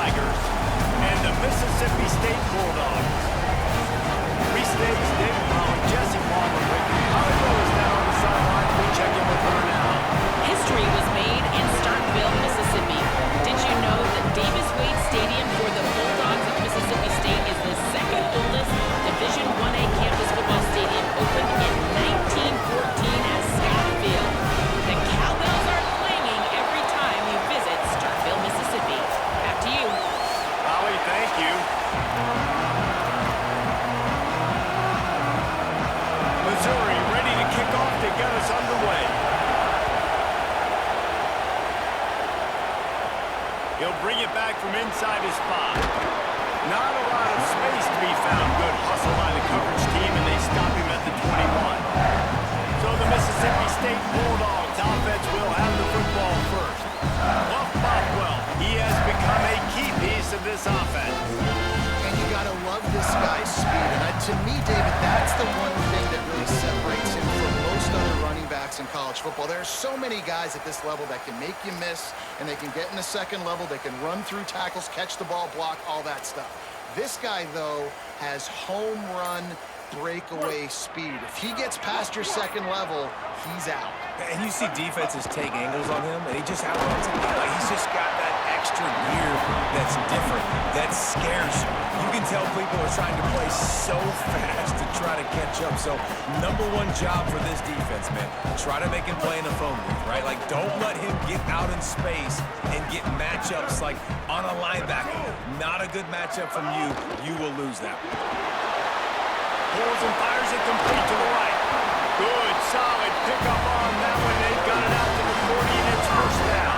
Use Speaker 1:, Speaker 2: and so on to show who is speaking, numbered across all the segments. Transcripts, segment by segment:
Speaker 1: Tigers and the Mississippi State Bulldogs. Restates David Pollock, Jesse Palmer, Ricky Hollywood is down on the sideline. We check in with her now.
Speaker 2: History was made in Starkville, Mississippi. Did you know that Davis Wade Stadium for the Bulldogs of Mississippi State is the second oldest Division IA campus football stadium, opened in 1914 as Scott Field. The cowbells are clanging every time you visit Starkville, Mississippi. Back to you.
Speaker 1: Holly, thank you. Missouri ready to kick off to get us underway. He'll bring it back from inside his spot. Not a lot of space to be found. Good hustle by the coverage team, and they stop him at the 21. So the Mississippi State Bulldogs offense will have the football first. Buff Bothwell, he has become a key piece of this offense.
Speaker 3: And you gotta love this guy's speed. And to me, David, that's the one thing that really separates him from most other running backs in college football. There are so many guys at this level that can make you miss, and they can get in the second level, they can run through tackles, catch the ball, block, all that stuff. This guy, though, has home run breakaway speed. If he gets past your second level, he's out.
Speaker 4: And you see defenses take angles on him, and he just outruns it. Like, he's just got that extra gear that's different, that scares you. You can tell people are trying to play so fast to try to catch up. So, #1 job for this defense, man. Try to make him play in the phone booth, right? Like, don't let him get out in space and get matchups like on a linebacker. Not a good matchup from you. You will lose that.
Speaker 1: Pulls and fires it complete to the right. Good, solid pickup on that one. They've got it out to the 40, and it's first down.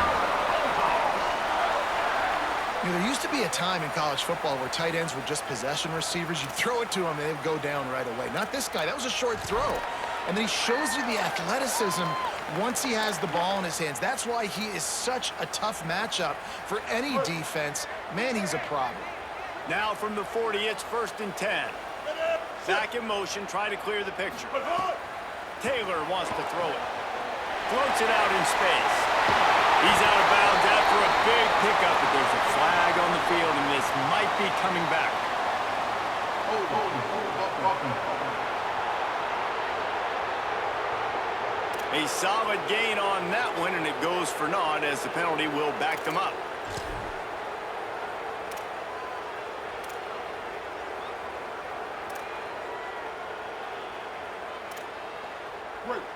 Speaker 3: You know, there used to be a time in college football where tight ends were just possession receivers. You'd throw it to them, and they'd go down right away. Not this guy. That was a short throw. And then he shows you the athleticism once he has the ball in his hands. That's why he is such a tough matchup for any defense. Man, he's a problem.
Speaker 1: Now from the 40, it's 1st and 10. Back in motion, trying to clear the picture. Taylor wants to throw it. Floats it out in space. He's out of bounds after a big pickup, but there's a flag on the field, and this might be coming back. A solid gain on that one, and it goes for naught as the penalty will back them up.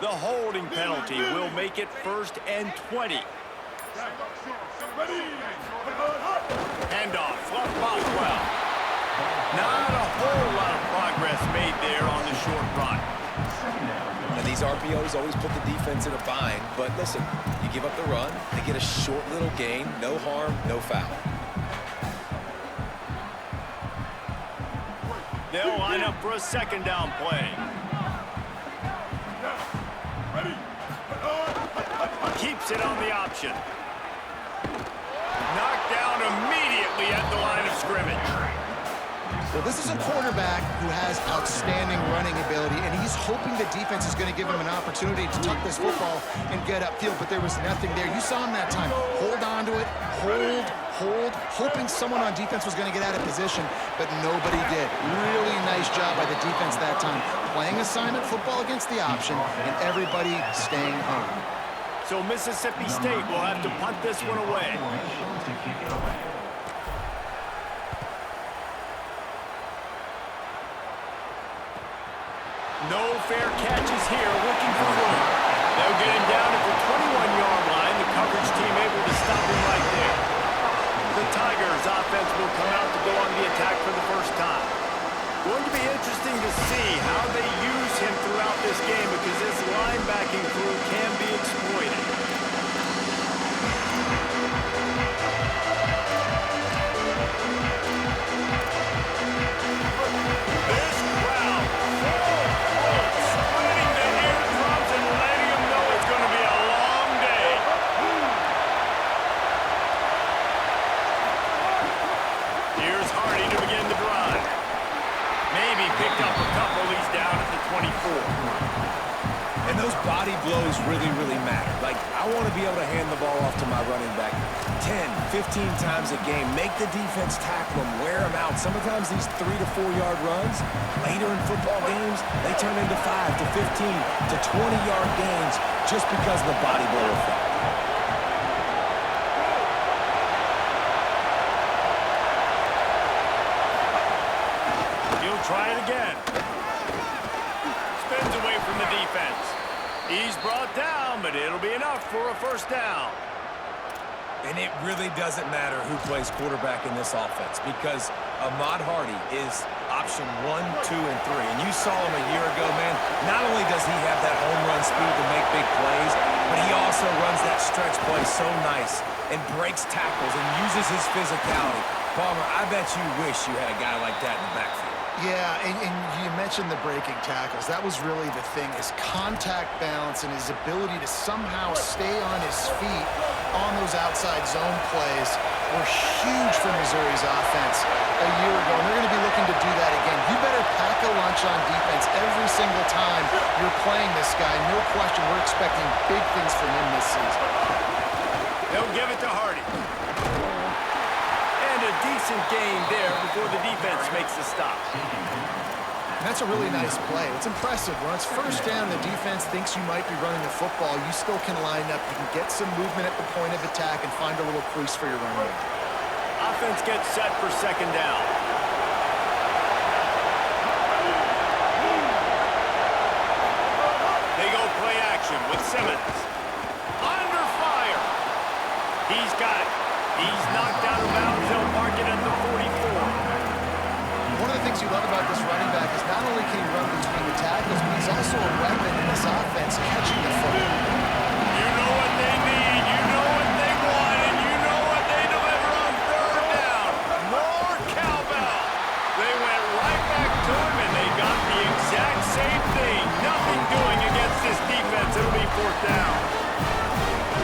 Speaker 1: The holding penalty will make it 1st and 20. Handoff, Fluff Bothwell. Not a whole lot of progress made there on the short run.
Speaker 4: And these RPOs always put the defense in a bind. But listen, you give up the run, they get a short little gain, no harm, no foul.
Speaker 1: They'll line up for a 2nd down play. Keeps it on the option. Knocked down immediately at the line of scrimmage.
Speaker 3: Well, this is a quarterback who has outstanding running ability, and he's hoping the defense is going to give him an opportunity to tuck this football and get upfield, but there was nothing there. You saw him that time. Hold on to it, hold, hoping someone on defense was going to get out of position, but nobody did. Really nice job by the defense that time. Playing assignment football against the option, and everybody staying home.
Speaker 1: So Mississippi State will have to punt this one away. No fair catches here, looking for room. They'll get him down at the 21-yard line. The coverage team able to stop him right there. The Tigers offense will come out to go on the attack for the first time. Going to be interesting to see how they use him throughout this game because this linebacking crew can be exploited. This crowd spreading the eardrums and letting them know it's going to be a long day. Here's Hardy to begin the drive. Maybe picked up a couple. He's down at the 24.
Speaker 4: And And those body blows really, really matter. Like, I want to be able to hand the ball off to my running back 10, 15 times a game. Make the defense tackle them, wear them out. Sometimes these 3 to 4 yard runs, later in football games, they turn into 5 to 15 to 20-yard gains just because of the body blow effect.
Speaker 1: He'll try it again. Spins away from the defense. He's brought down, but it'll be enough for a first down.
Speaker 4: And it really doesn't matter who plays quarterback in this offense because Ahmad Hardy is option 1, 2, and 3. And you saw him a year ago, man. Not only does he have that home run speed to make big plays, but he also runs that stretch play so nice and breaks tackles and uses his physicality. Palmer, I bet you wish you had a guy like that in the backfield.
Speaker 3: Yeah, and you mentioned the breaking tackles. That was really the thing, his contact balance and his ability to somehow stay on his feet on those outside zone plays were huge for Missouri's offense a year ago, and they're going to be looking to do that again. You better pack a lunch on defense every single time you're playing this guy. No question, we're expecting big things from him this season.
Speaker 1: They'll give it to Hardy. And a decent gain there before the defense makes the stop.
Speaker 3: That's a really nice play. It's impressive. When it's first down, the defense thinks you might be running the football. You still can line up. You can get some movement at the point of attack and find a little crease for your running back.
Speaker 1: Offense gets set for second down. They go play action with Simmons. Under fire. He's got it. He's knocked out of bounds. They'll mark it at the 44.
Speaker 3: One of the things you love about this running back is not only can he run between the tackles, but he's also a weapon in this offense catching the football.
Speaker 1: You know what they need, you know what they want, and you know what they deliver on third down. More cowbell. They went right back to him, and they got the exact same thing. Nothing doing against this defense. It'll be fourth down.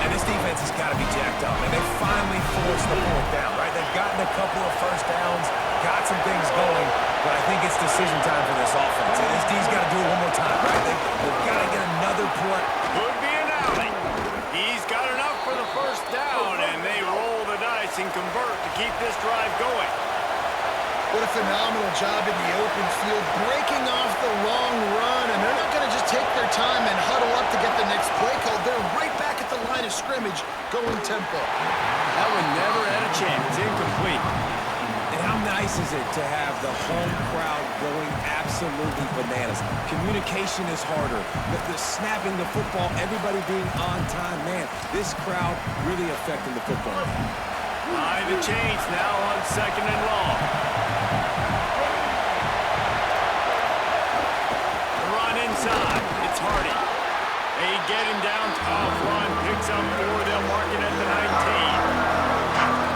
Speaker 4: And this defense has got to be jacked up. And they finally forced the fourth down, right? They've gotten a couple of first downs, got some things going, but I think it's decision time for this offense. And this D's got to do it one more time, right? They've got to get another play.
Speaker 1: Could be an alley. He's got enough for the first down, and they roll the dice and convert to keep this drive going.
Speaker 3: What a phenomenal job in the open field, breaking off the long run, and they're not going to just take their time and huddle up to get the next play call. They're right back at the line of scrimmage, going tempo.
Speaker 1: That one never had a chance. Incomplete.
Speaker 4: And how nice is it to have the home crowd going absolutely bananas? Communication is harder. The snapping the football, everybody being on time, man, this crowd really affecting the football.
Speaker 1: Behind the chains now on second and long. The run inside. It's Hardy. They get him down. Tough run. Picks up 4. They'll mark it at the 19.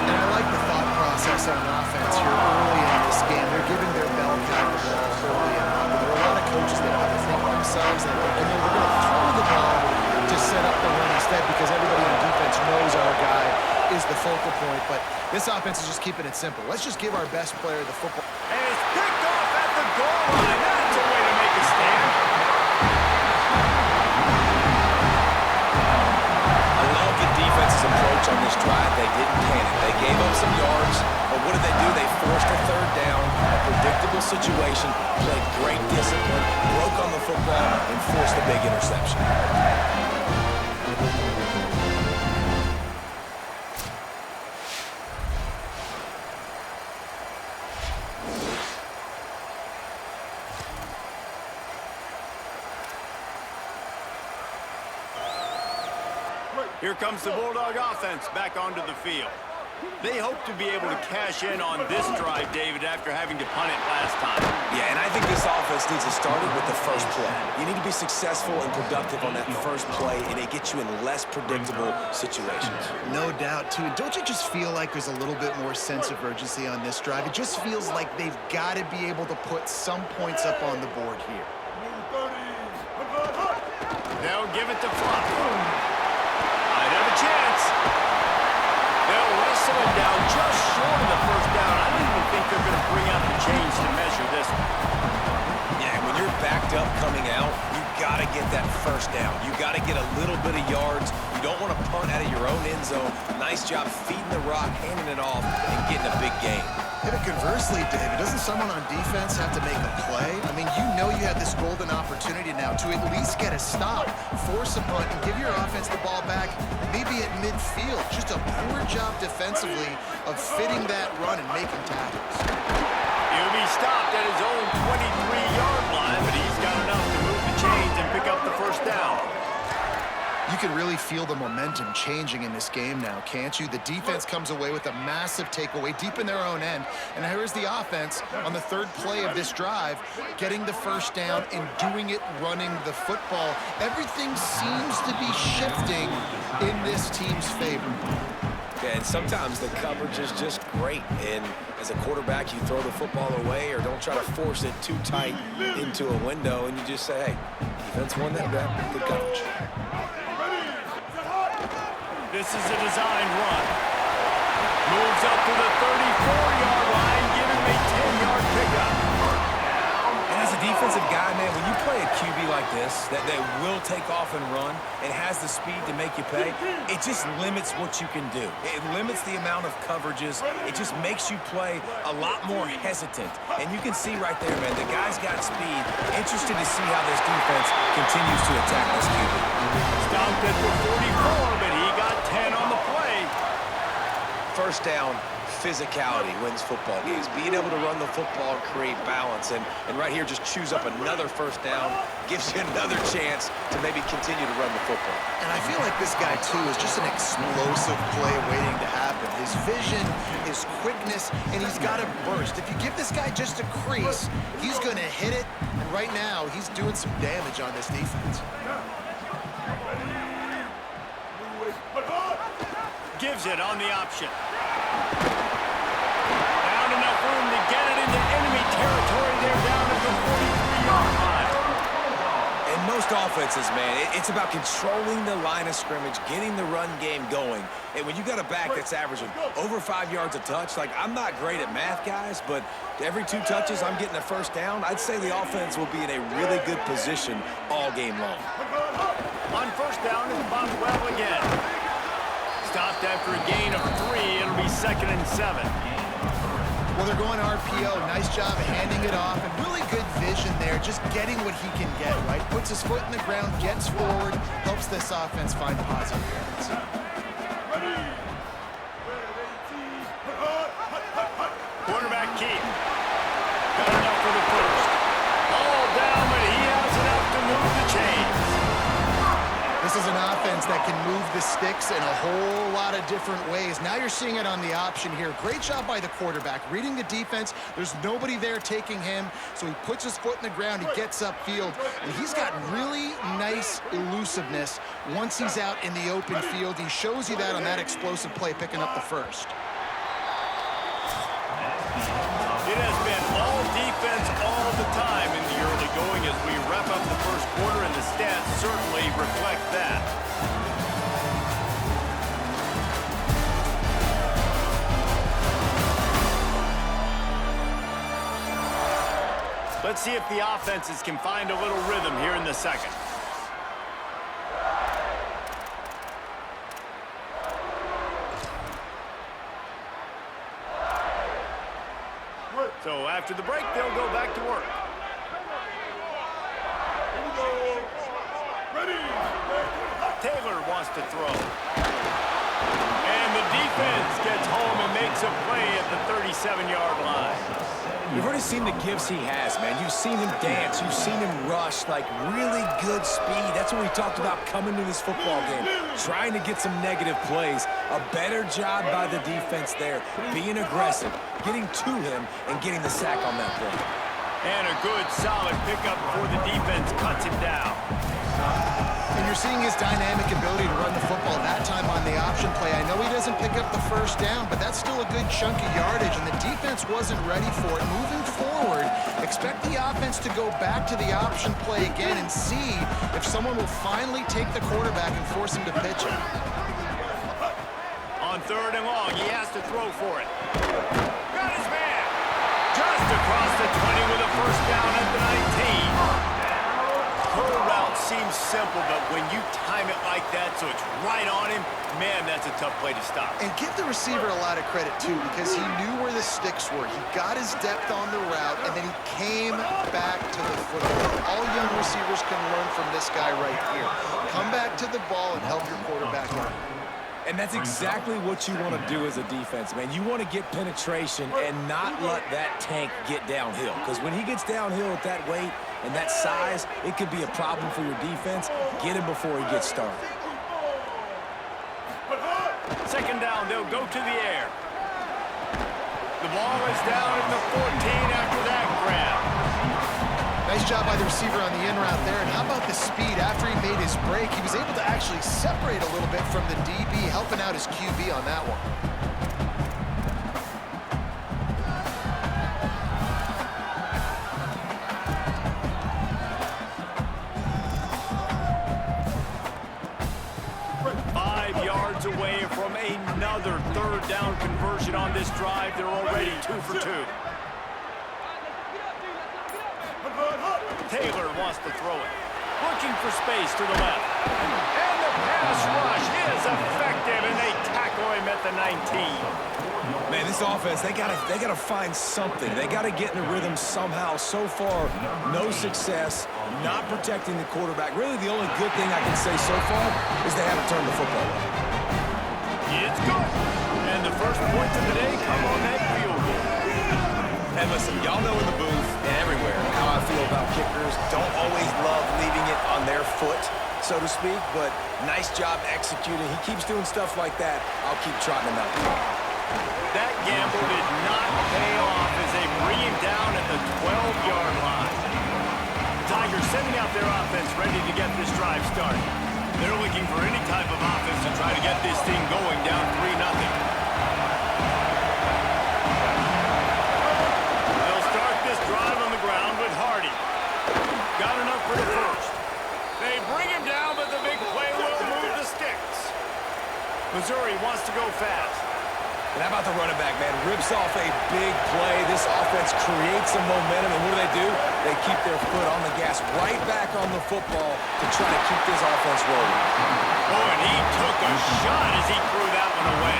Speaker 3: And I like the thought process on offense here early in this game. They're giving their bell cow the ball early and often. There are a lot of coaches that have to think to themselves that, we're going to throw the ball to set up the run instead because everybody on defense knows our guy is the focal point. But this offense is just keeping it simple. Let's just give our best player the football.
Speaker 1: And it's picked off at the goal line. That's a way to make a stand.
Speaker 4: I love the defense's approach on this drive. They didn't panic. They gave up some yards, but what did they do? They forced a third down, a predictable situation, played great discipline, broke on the football, and forced a big interception.
Speaker 1: Here comes the Bulldog offense back onto the field. They hope to be able to cash in on this drive, David, after having to punt it last time.
Speaker 4: Yeah, and I think this offense needs to start it with the first play. You need to be successful and productive on that first play, and it gets you in less predictable situations.
Speaker 3: No doubt, too. Don't you just feel like there's a little bit more sense of urgency on this drive? It just feels like they've got to be able to put some points up on the board here.
Speaker 1: They'll give it to Fluff. Might have a chance. They'll wrestle him down just short of the first down. I don't even think they're going to bring out the chains to measure this one.
Speaker 4: Yeah, when you're backed up coming out, you got to get that first down. out of your own end zone. Nice job feeding the rock, handing it off, and getting a big gain.
Speaker 3: Yeah, but conversely, David, doesn't someone on defense have to make a play? I mean, you know you have this golden opportunity now to at least get a stop, force a punt, and give your offense the ball back, maybe at midfield. Just a poor job defensively of fitting that run and making tackles.
Speaker 1: He'll be stopped at his own 23-yard line, but he's got enough to move the chains and pick up the first down.
Speaker 3: You can really feel the momentum changing in this game now, can't you? The defense comes away with a massive takeaway deep in their own end. And here's the offense on the third play of this drive, getting the first down and doing it running the football. Everything seems to be shifting in this team's favor.
Speaker 4: And sometimes the coverage is just great. And as a quarterback, you throw the football away or don't try to force it too tight into a window, and you just say, hey, defense won that bet. Good coverage.
Speaker 1: This is a designed run. Moves up to the 34-yard line, giving him a 10-yard pickup.
Speaker 4: And as a defensive guy, man, when you play a QB like this, that will take off and run and has the speed to make you pay, it just limits what you can do. It limits the amount of coverages. It just makes you play a lot more hesitant. And you can see right there, man, the guy's got speed. Interested to see how this defense continues to attack this QB.
Speaker 1: Stopped at the 44, but he got 10 on the play.
Speaker 4: First down, physicality wins football games. Being able to run the football and create balance. And right here, just choose up another first down, gives you another chance to maybe continue to run the football.
Speaker 3: And I feel like this guy, too, is just an explosive play waiting to happen. His vision, his quickness, and he's got a burst. If you give this guy just a crease, he's going to hit it. And right now, he's doing some damage on this defense.
Speaker 1: Gives it on the option. Found enough room to get it into enemy territory there down at the 43-yard line.
Speaker 4: And most offenses, man, it's about controlling the line of scrimmage, getting the run game going. And when you got a back that's averaging over 5 yards a touch, like, I'm not great at math, guys, but every 2 touches I'm getting a first down, I'd say the offense will be in a really good position all game long.
Speaker 1: On first down is Boswell again. Stopped after a gain of 3. It'll be 2nd and 7.
Speaker 3: Well, they're going RPO. Nice job handing it off, and really good vision there, just getting what he can get, right? Puts his foot in the ground, gets forward, helps this offense find positive yards.
Speaker 1: Quarterback keep. Got enough for the first. All down, but he has enough to move the chains.
Speaker 3: This is an offense that can move the sticks in a whole lot of different ways. Now you're seeing it on the option here. Great job by the quarterback. Reading the defense, there's nobody there taking him, so he puts his foot in the ground, he gets upfield, and he's got really nice elusiveness once he's out in the open field. He shows you that on that explosive play, picking up the first.
Speaker 1: It has been all defense all the time in the early going as we wrap up the first quarter, and the stats certainly reflect that. Let's see if the offenses can find a little rhythm here in the second. So after the break, they'll go back to work. Taylor wants to throw. And the defense gets home and makes a play at the 37-yard line.
Speaker 4: You've already seen the gifts he has, man. You've seen him dance. You've seen him rush, like really good speed. That's what we talked about coming to this football game, trying to get some negative plays. A better job by the defense there, being aggressive, getting to him, and getting the sack on that play.
Speaker 1: And a good, solid pickup before the defense cuts him down.
Speaker 3: And you're seeing his dynamic ability to run the football that time on the option play. I know he doesn't pick up the first down, but that's still a good chunk of yardage, and the defense wasn't ready for it. Moving forward, expect the offense to go back to the option play again and see if someone will finally take the quarterback and force him to pitch it.
Speaker 1: On 3rd and long, he has to throw for it. Got his man. Just across the 20 with a first down at the 19. Her route seems simple, but when you time it like that so it's right on him, man, that's a tough play to stop.
Speaker 3: And give the receiver a lot of credit, too, because he knew where the sticks were. He got his depth on the route, and then he came back to the football. All young receivers can learn from this guy right here. Come back to the ball and help your quarterback out.
Speaker 4: And that's exactly what you want to do as a defense, man. You want to get penetration and not let that tank get downhill. Because when he gets downhill at that weight and that size, it could be a problem for your defense. Get him before he gets started.
Speaker 1: Second down, they'll go to the air. The ball is down at the 14 after that grab.
Speaker 3: Nice job by the receiver on the in route there. And how about the speed? After he made his break, he was able to actually separate a little bit from the DB, helping out his QB on that one.
Speaker 1: Away from another third down conversion on this drive. They're already 2 for 2. Taylor wants to throw it. Looking for space to the left. And the pass rush is effective, and they tackle him at the 19.
Speaker 4: Man, this offense, they gotta find something. They gotta get in a rhythm somehow. So far, no success, not protecting the quarterback. Really, the only good thing I can say so far is they haven't turned the football over.
Speaker 1: It's good. And the first points of the day come on that field goal.
Speaker 4: And listen, y'all know in the booth and everywhere how I feel about kickers. Don't always love leaving it on their foot, so to speak, but nice job executing. He keeps doing stuff like that. I'll keep trotting him out.
Speaker 1: That gamble did not pay off as they bring him down at the 12-yard line. The Tigers sending out their offense ready to get this drive started. They're looking for any type of offense to try to get this thing going down 3-0. They'll start this drive on the ground with Hardy. Got enough for the first. They bring him down, but the big play will move the sticks. Missouri wants to go fast.
Speaker 4: And how about the running back, man? Rips off a big play. This offense creates some momentum, and what do? They keep their foot on the gas right back on the football to try to keep this offense rolling.
Speaker 1: Oh, and he took a shot as he threw that one away.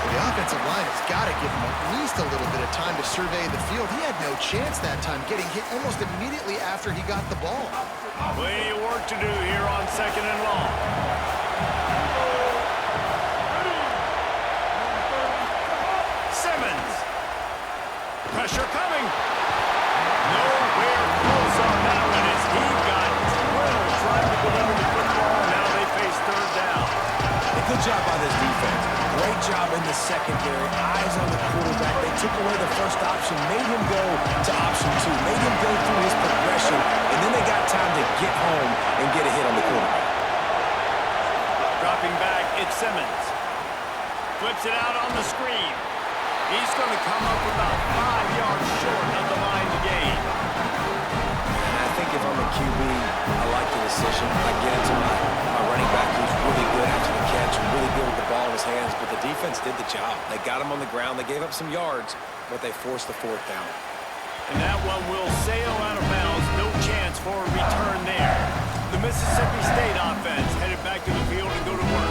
Speaker 3: The offensive line has got to give him at least a little bit of time to survey the field. He had no chance that time, getting hit almost immediately after he got the ball.
Speaker 1: Plenty of work to do here on 2nd and long. Pressure coming. Nowhere close on that one as he got drilled trying to deliver the football. Now they face third down.
Speaker 4: A good job by this defense. Great job in the secondary. Eyes on the quarterback. They took away the first option, made him go to option 2, made him go through his progression, and then they got time to get home and get a hit on the quarterback.
Speaker 1: Dropping back, it's Simmons. Flips it out on the screen. He's going to come up about 5 yards short of the line to gain.
Speaker 4: And I think if I'm a QB, I like the decision. I get it to my running back who's really good after the catch and really good with the ball in his hands, but the defense did the job. They got him on the ground. They gave up some yards, but they forced the 4th down.
Speaker 1: And that one will sail out of bounds. No chance for a return there. The Mississippi State offense headed back to the field and go to work.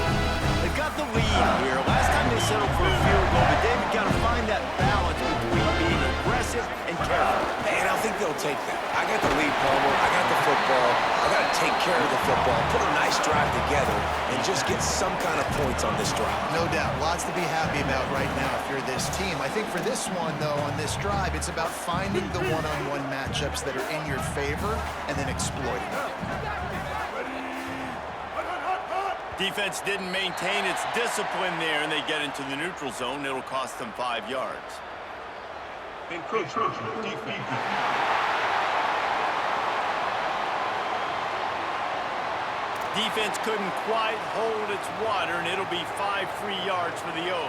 Speaker 1: They've got the lead here. Last time they settled for a field goal, but David got to find that balance between being aggressive and careful.
Speaker 4: Hey, and I think they'll take that. I got the lead, Palmer. I got the football. I got to take care of the football, put a nice drive together, and just get some kind of points on this drive.
Speaker 3: No doubt. Lots to be happy about right now if you're this team. I think for this one, though, on this drive, it's about finding the one-on-one matchups that are in your favor and then exploiting them.
Speaker 1: Defense didn't maintain its discipline there, and they get into the neutral zone. It'll cost them 5 yards. Encroachment defense. Defense couldn't quite hold its water, and it'll be 5 free yards for the O.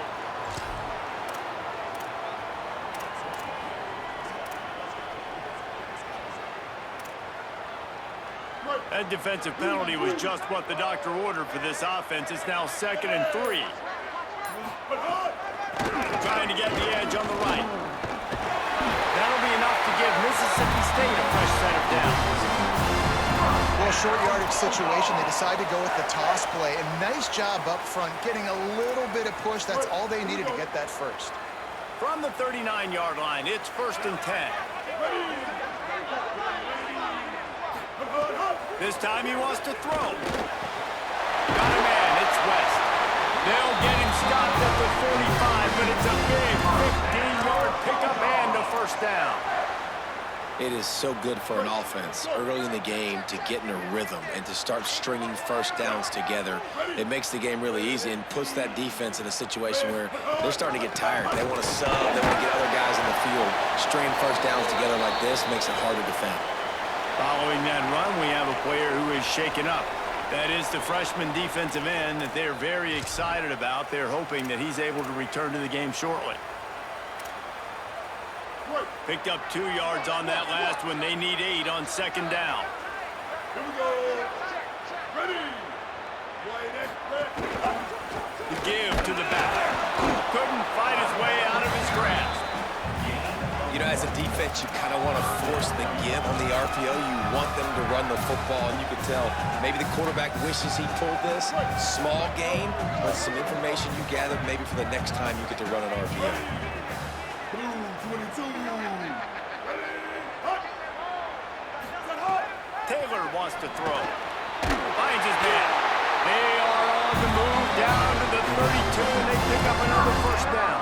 Speaker 1: That defensive penalty was just what the doctor ordered for this offense. It's now 2nd and 3. Trying to get the edge on the right. That'll be enough to give Mississippi State a fresh set of downs.
Speaker 3: Well, short yardage situation, they decide to go with the toss play. And nice job up front, getting a little bit of push. That's all they needed to get that first.
Speaker 1: From the 39-yard line, it's 1st and 10. This time he wants to throw. Got a man, it's West. They'll get him stopped at the 45, but it's a big 15-yard pickup and a first down.
Speaker 5: It is so good for an offense early in the game to get in a rhythm and to start stringing first downs together. It makes the game really easy and puts that defense in a situation where they're starting to get tired. They want to sub, they want to get other guys in the field. Stringing first downs together like this makes it hard to defend.
Speaker 1: Following that run, we have a player who is shaken up. That is the freshman defensive end that they're very excited about. They're hoping that he's able to return to the game shortly. Picked up 2 yards on that last one. They need 8 on 2nd down.
Speaker 6: Here we go. Ready.
Speaker 1: The give to the back. Couldn't fight his way out of his grasp.
Speaker 5: You know, as a defense, you kind of want to force the give on the RPO. You want them to run the football, and you can tell maybe the quarterback wishes he pulled this. Small gain, but some information you gathered maybe for the next time you get to run an RPO.
Speaker 1: Taylor wants to throw. Finds his man. They are on the move down to the 32, and they pick up another first down.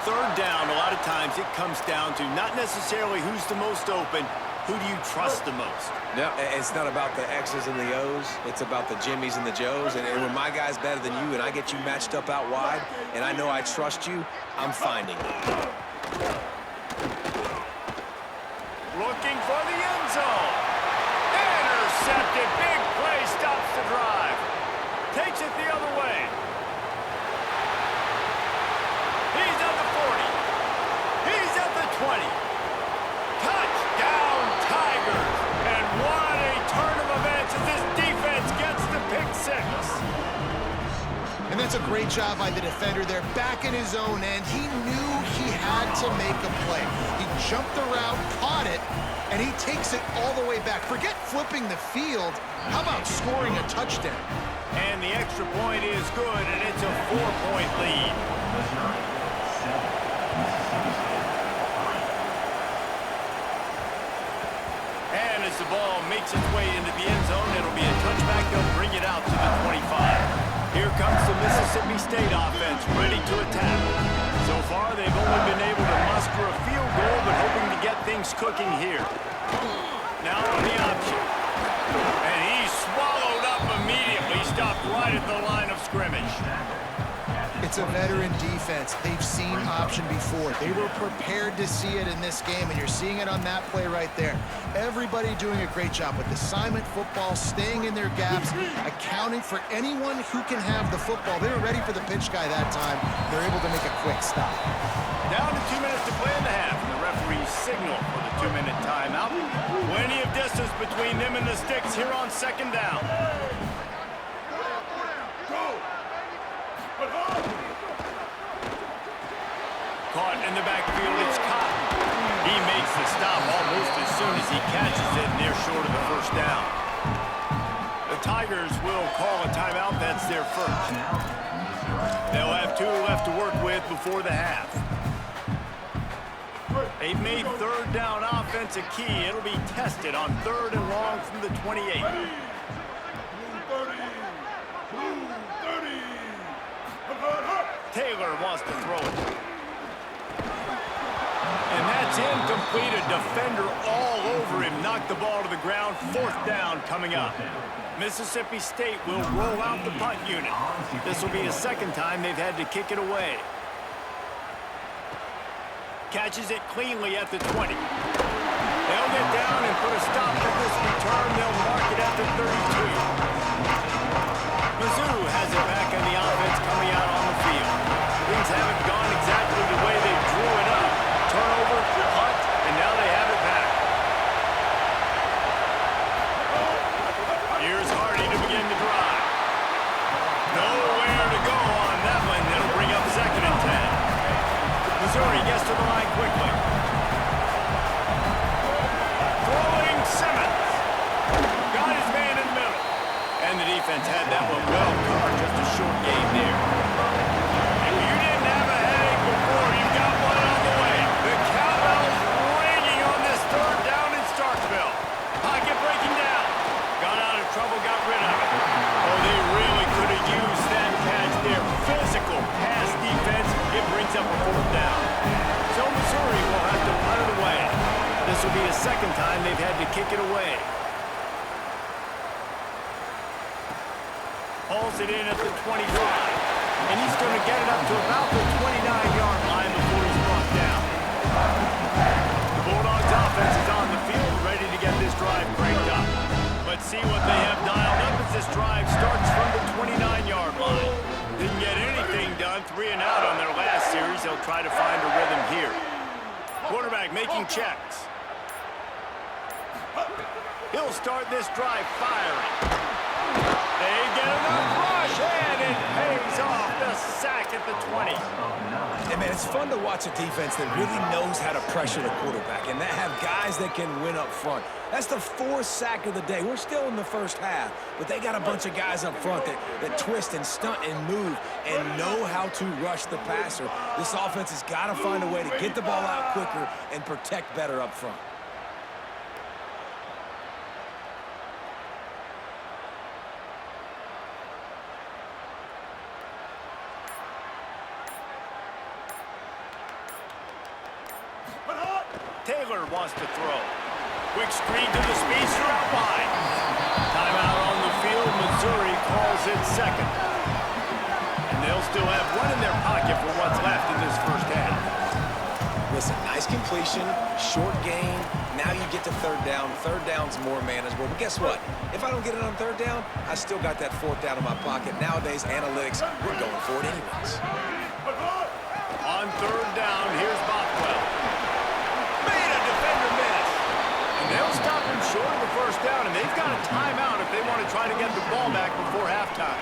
Speaker 1: 3rd down, a lot of times it comes down to not necessarily who's the most open, who do you trust the most?
Speaker 5: No, it's not about the X's and the O's. It's about the Jimmies and the Joes. And when my guy's better than you and I get you matched up out wide, and I know I trust you, I'm finding it.
Speaker 1: Looking for the end zone. Intercepted. Big play. Stops the drive. Takes it the other way. He's at the 40. He's at the 20. Touchdown, Tigers. And what a turn of events as this defense gets the pick 6.
Speaker 3: And that's a great job by the defender there, back in his own end. He knew he had to make a play. He jumped the route, caught it, and he takes it all the way back. Forget flipping the field. How about scoring a touchdown?
Speaker 1: And the extra point is good, and it's a 4-point lead. And as the ball makes its way into the end zone, it'll be a touchback. They'll bring it out to the 25. Here comes the Mississippi State offense, ready to attack. So far, they've only been able to muster a field goal, but hoping to get things cooking here. Now on the option. And he's swallowed up immediately, stopped right at the line of scrimmage.
Speaker 3: It's a veteran defense. They've seen option before. They were prepared to see it in this game, and you're seeing it on that play right there. Everybody doing a great job with assignment football, staying in their gaps, accounting for anyone who can have the football. They were ready for the pitch guy that time. They're able to make a quick stop.
Speaker 1: Down to 2 minutes to play in the half. The referee signal for the 2-minute timeout. Plenty of distance between them and the sticks here on 2nd down. Caught in the backfield, it's Cotton. He makes the stop almost as soon as he catches it, and they're short of the first down. The Tigers will call a timeout. That's their first. They'll have 2 left to work with before the half. They've made 3rd down offense a key. It'll be tested on 3rd and long from the 28. Taylor wants to throw it. And that's incomplete. A defender all over him. Knocked the ball to the ground. 4th down coming up. Mississippi State will roll out the punt unit. This will be the 2nd time they've had to kick it away. Catches it cleanly at the 20. They'll get down and put a stop to this return. They'll mark it at the 32. Mizzou has it back on the offense coming out on the field. Things haven't gone exactly the way they drew it up. Turnover, punt, and now they have it back. Here's Hardy to begin the drive. Nowhere to go on that one. That'll bring up 2nd and 10. Missouri gets to the line quickly. Throwing Simmons. Got defense had that one well covered. Just a short game there. If you didn't have a headache before, you've got one on the way. The cowbell's ringing on this third down in Starkville. Pocket breaking down. Got out of trouble, got rid of it. Oh, they really could have used that catch there. Physical pass defense. It brings up a fourth down. So Missouri will have to punt it away. This will be the second time they've had to kick it away. Hauls it in at the 25. And he's going to get it up to about the 29-yard line before he's brought down. The Bulldogs offense is on the field, ready to get this drive cranked up. Let's see what they have dialed up as this drive starts from the 29-yard line. Didn't get anything done, 3 and out on their last series. They'll try to find a rhythm here. Quarterback making checks. He'll start this drive firing. They get enough rush, and it pays off the sack at the 20.
Speaker 4: Hey, man, it's fun to watch a defense that really knows how to pressure the quarterback and that have guys that can win up front. That's the 4th sack of the day. We're still in the first half, but they got a bunch of guys up front that twist and stunt and move and know how to rush the passer. This offense has got to find a way to get the ball out quicker and protect better up front.
Speaker 1: Taylor wants to throw. Quick screen to the speedster out wide. Timeout on the field. Missouri calls it second. And they'll still have one in their pocket for what's left in this first half.
Speaker 5: Listen, nice completion, short gain. Now you get to third down. Third down's more manageable. But guess what? If I don't get it on third down, I still got that 4th down in my pocket. Nowadays, analytics, we're going for it anyways.
Speaker 1: On third down, here's Bothwell. Made a defender miss. And they'll stop him short of the first down, and they've got a timeout if they want to try to get the ball back before halftime.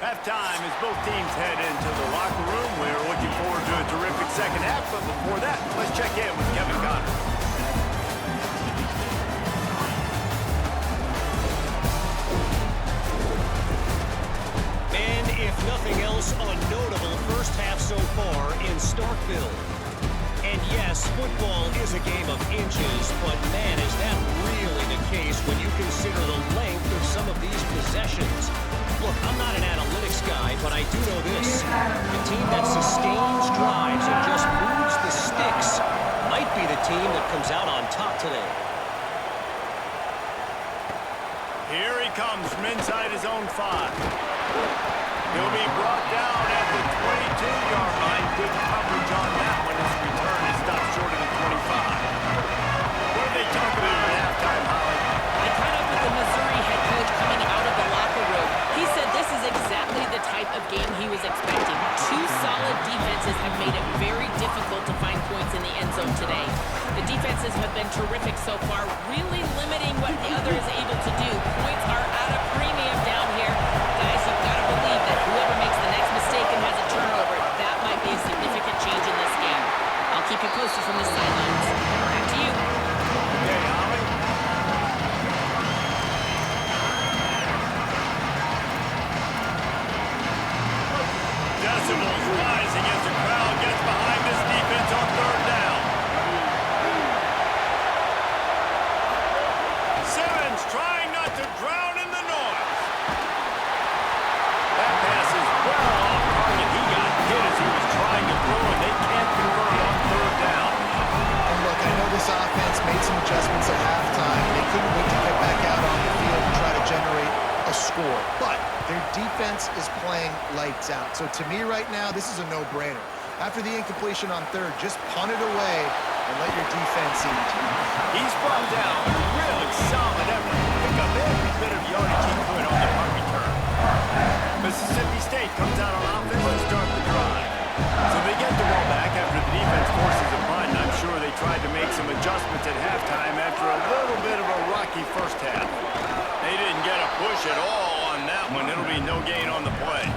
Speaker 1: Halftime as both teams head into the locker room. We're looking forward to a terrific second half, but before that, let's check in with Kevin Connor.
Speaker 7: And if nothing else, a notable first half so far in Starkville. And yes, football is a game of inches, but man, is that really the case when you consider the length of some of these possessions. Look, I'm not an analytics guy, but I do know this. The team that sustains drives and just moves the sticks might be the team that comes out on top today.
Speaker 1: Here he comes from inside his own 5. He'll be brought down at the 22-yard line. Good coverage on that one. His return is stopped short of the 25. What did they talk about at halftime, Holly?
Speaker 2: I caught up with the Missouri head coach coming out of the locker room. He said this is exactly the type of game he was expecting. 2 solid defenses have made it very difficult to find points in the end zone today. The defenses have been terrific so far, really limiting what the other is able to do. Points are at a premium down here. Guys, you've got to believe that whoever makes the next mistake and has a turnover, that might be a significant change in this game. I'll keep you posted from the sidelines. Back to you.
Speaker 1: Okay, Holly. Decibels rising as the crowd gets behind this defense on third down. Simmons trying not to drown in the noise. That pass is well off target. He got hit as he was trying to throw, and they can't convert on third down.
Speaker 3: And look, I know this offense made some adjustments at halftime. They couldn't wait to get back out on the field and try to generate a score. But their defense is playing lights out. So to me right now, this is a no-brainer. After the incompletion on third, just punt it away and let your defense eat.
Speaker 1: He's brought down a really solid effort to pick up every bit of yardage he could on the punt return. Mississippi State comes out on offense to start the drive. So they get the ball back after the defense forces a punt, and I'm sure they tried to make some adjustments at halftime after a little bit of a rocky first half. They didn't get a push at all on that one. It'll be no gain on the play.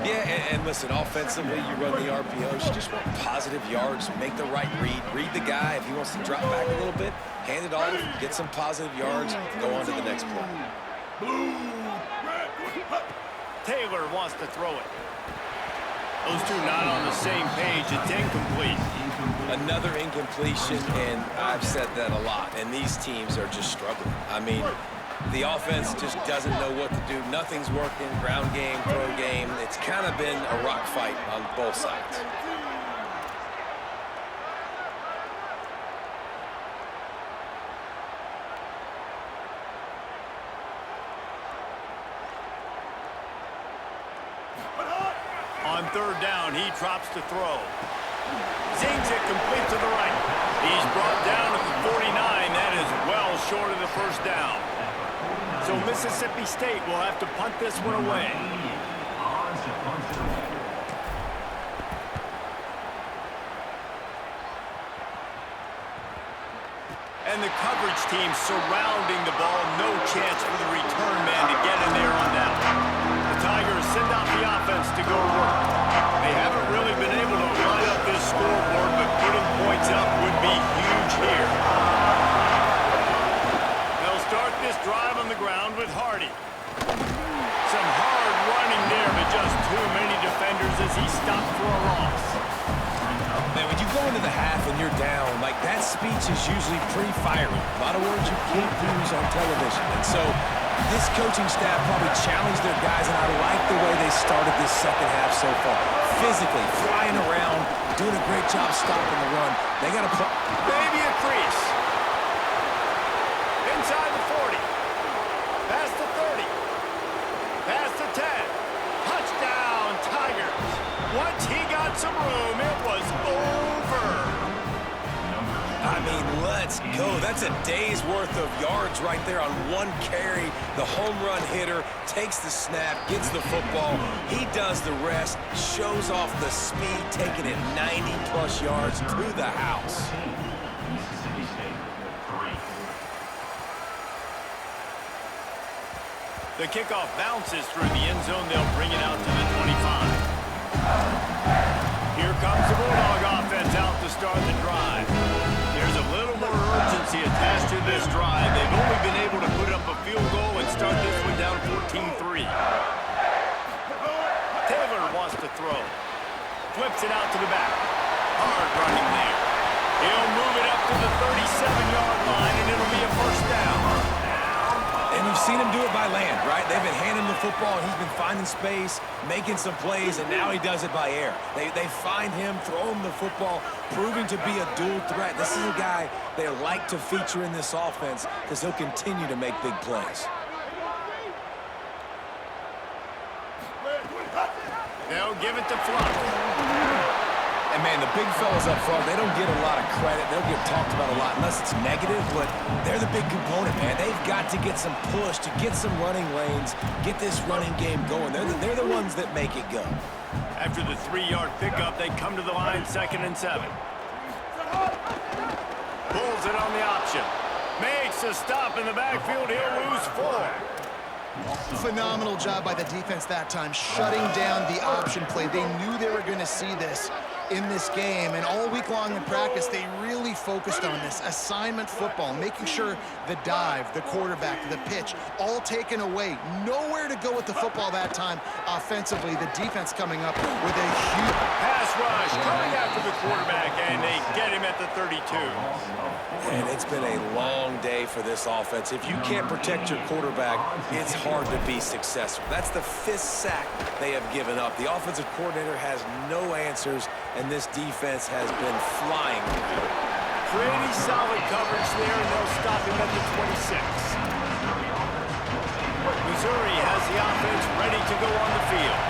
Speaker 4: Yeah,
Speaker 5: And listen, offensively, you run the RPOs. You just want positive yards, make the right read the guy. If he wants to drop back a little bit, hand it off, get some positive yards, go on to the next play.
Speaker 1: Taylor wants to throw it. Those two not on the same page. It's incomplete.
Speaker 5: Another incompletion, and I've said that a lot, and these teams are just struggling. I mean, the offense just doesn't know what to do. Nothing's working. Ground game, throw game. It's kind of been a rock fight on both sides.
Speaker 1: On third down, he drops to throw. Zings it complete to the right. He's brought down at the 49. That is well short of the first down. So Mississippi State will have to punt this one away. And the coverage team surrounding the ball. No chance for the return man to get in there on that one. The Tigers send out the offense to go to work. They haven't really been able to line up this scoreboard, but putting points up would be huge here. They'll start this drive on the ground with Hardy. Some hard running there, but just too many defenders as he stopped for a loss.
Speaker 4: Man, when you go into the half and you're down, like that speech is usually pretty fiery. A lot of words you can't use on television. And so this coaching staff probably challenged their guys, and I like the way they started this second half so far. Physically, flying around, doing a great job stopping the run. They got to play.
Speaker 1: Maybe a crease. Inside the 40. Past the 30. Past the 10. Touchdown, Tigers. Once he got some room, it was over.
Speaker 4: I mean, let's go. That's a day's worth of yards right there on one carry. The home run hitter takes the snap, gets the football. He does the rest, shows off the speed, taking it 90-plus yards to the house.
Speaker 1: The kickoff bounces through the end zone. They'll bring it out to the 25. Here comes the Bulldog offense out to start the drive. There's a little more urgency attached to this drive. They've only been able to put up a field goal and start this one down 14-3. Taylor wants to throw. Flips it out to the back. Hard running there. He'll move it up to the 37-yard line, and it'll be a first down.
Speaker 4: And you've seen him do it by land, right? They've been handing him the football. He's been finding space, making some plays, and now he does it by air. They find him, throw him the football, proving to be a dual threat. This is a guy they like to feature in this offense because he'll continue to make big plays.
Speaker 1: They'll give it to Flock.
Speaker 4: And, man, the big fellas up front, they don't get a lot of credit. They'll get talked about a lot unless it's negative, but they're the big component, man. They've got to get some push, to get some running lanes, get this running game going. They're the ones that make it go.
Speaker 1: After the 3-yard pickup, they come to the line 2nd and 7. Pulls it on the option. Makes a stop in the backfield. He'll lose 4.
Speaker 3: Phenomenal job by the defense that time, shutting down the option play. They knew they were going to see this in this game, and all week long in practice, they really focused on this assignment football, making sure the dive, the quarterback, the pitch, all taken away. Nowhere to go with the football that time offensively. The defense coming up with a huge
Speaker 1: pass rush, coming after the quarterback, and they get him at the 32.
Speaker 4: And it's been a long day for this offense. If you can't protect your quarterback, it's hard to be successful. That's the 5th sack they have given up. The offensive coordinator has no answers, and this defense has been flying.
Speaker 1: Pretty solid coverage there, and they'll stop him at the 26. Missouri has the offense ready to go on the field.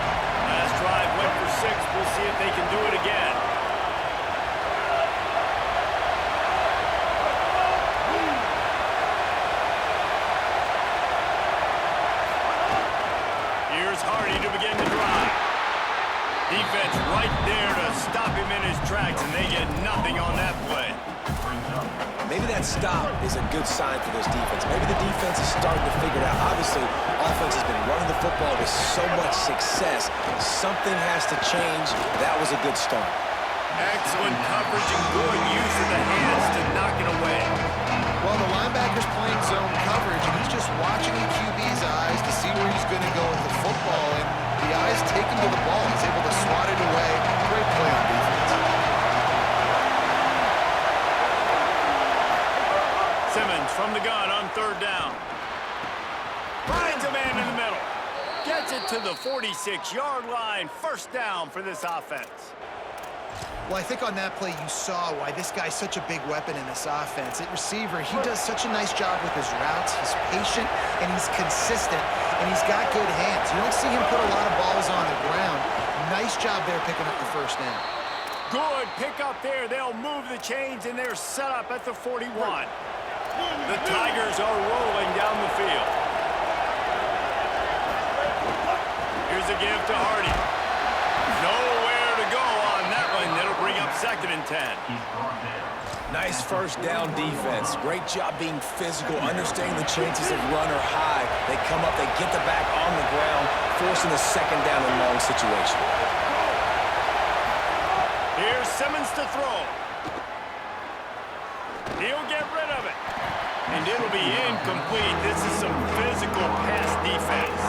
Speaker 1: Last drive went for 6. We'll see if they can do it again. Here's Hardy to begin the drive. Defense right there to stop him in his tracks, and they get nothing on that play.
Speaker 5: Maybe that stop is a good sign for this defense. Maybe the defense is starting to figure it out. Obviously, offense has been running the football with so much success. Something has to change. That was a good start.
Speaker 1: Excellent coverage and good use of the hands to knock it away.
Speaker 3: Well, the linebacker's playing zone coverage, and he's just watching the QB's eyes to see where he's going to go with the football, and the eyes take him to the ball. He's able to swat it away. Great play on defense.
Speaker 1: Simmons from the gun on third down. Finds a man in the middle. Gets it to the 46-yard line. First down for this offense.
Speaker 3: Well, I think on that play you saw why this guy's such a big weapon in this offense. At receiver, he does such a nice job with his routes. He's patient, and he's consistent, and he's got good hands. You don't see him put a lot of balls on the ground. Nice job there picking up the first down.
Speaker 1: Good pick up there. They'll move the chains, and they're set up at the 41. The Tigers are rolling down the field. Here's a give to Hardy. Nowhere to go on that one. That'll bring up 2nd and 10.
Speaker 4: Nice first down defense. Great job being physical, understanding the chances of run are high. They come up, they get the back on the ground, forcing a 2nd down and long situation.
Speaker 1: Here's Simmons to throw. He'll get rid of it. And it'll be incomplete. This is some physical pass defense.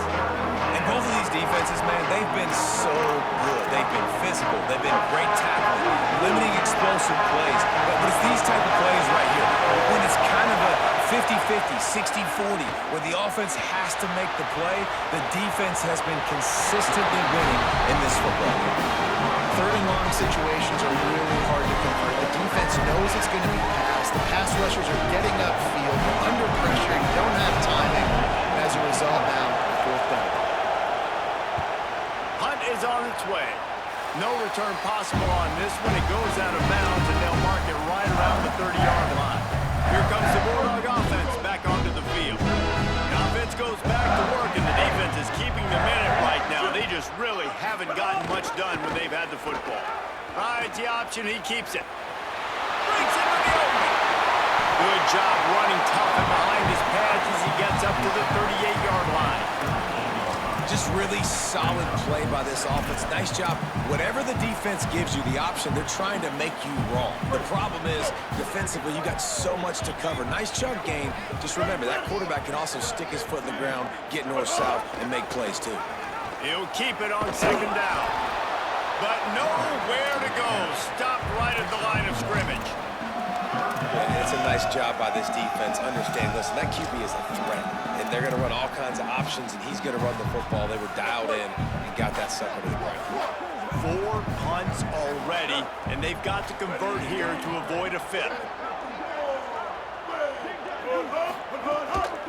Speaker 4: And both of these defenses, man, they've been so good. They've been physical. They've been great tackling, limiting explosive plays. But it's these type of plays right here when it's kind of a 50-50, 60-40, where the offense has to make the play. The defense has been consistently winning in this football game.
Speaker 3: 3rd and long situations are really hard to convert. The defense knows it's going to be passed. The pass rushers are getting upfield. They're under pressure. You don't have timing. And as a result, now, 4th down.
Speaker 1: Hunt is on its way. No return possible on this one. It goes out of bounds, and they'll mark it right around the 30-yard line. Here comes the Bulldog offense back onto the field. The offense goes back to work, and the defense is keeping them in it right now. They just really haven't gotten much done when they've had the football. Rides the option. He keeps it. Brings it to the opening. Good job running tough and behind his pads as he gets up to the 38-yard line.
Speaker 4: Just really solid play by this offense. Nice job. Whatever the defense gives you, the option, they're trying to make you wrong. The problem is, defensively, you got so much to cover. Nice chunk gain. Just remember, that quarterback can also stick his foot in the ground, get north-south, and make plays, too.
Speaker 1: He'll keep it on 2nd down. But nowhere to go. Stopped right at the line of scrimmage.
Speaker 5: And it's a nice job by this defense. Understand, listen, that QB is a threat. And they're going to run all kinds of options, and he's going to run the football. They were dialed in and got that sucker to the ground.
Speaker 1: 4 punts already, and they've got to convert here to avoid a 5th.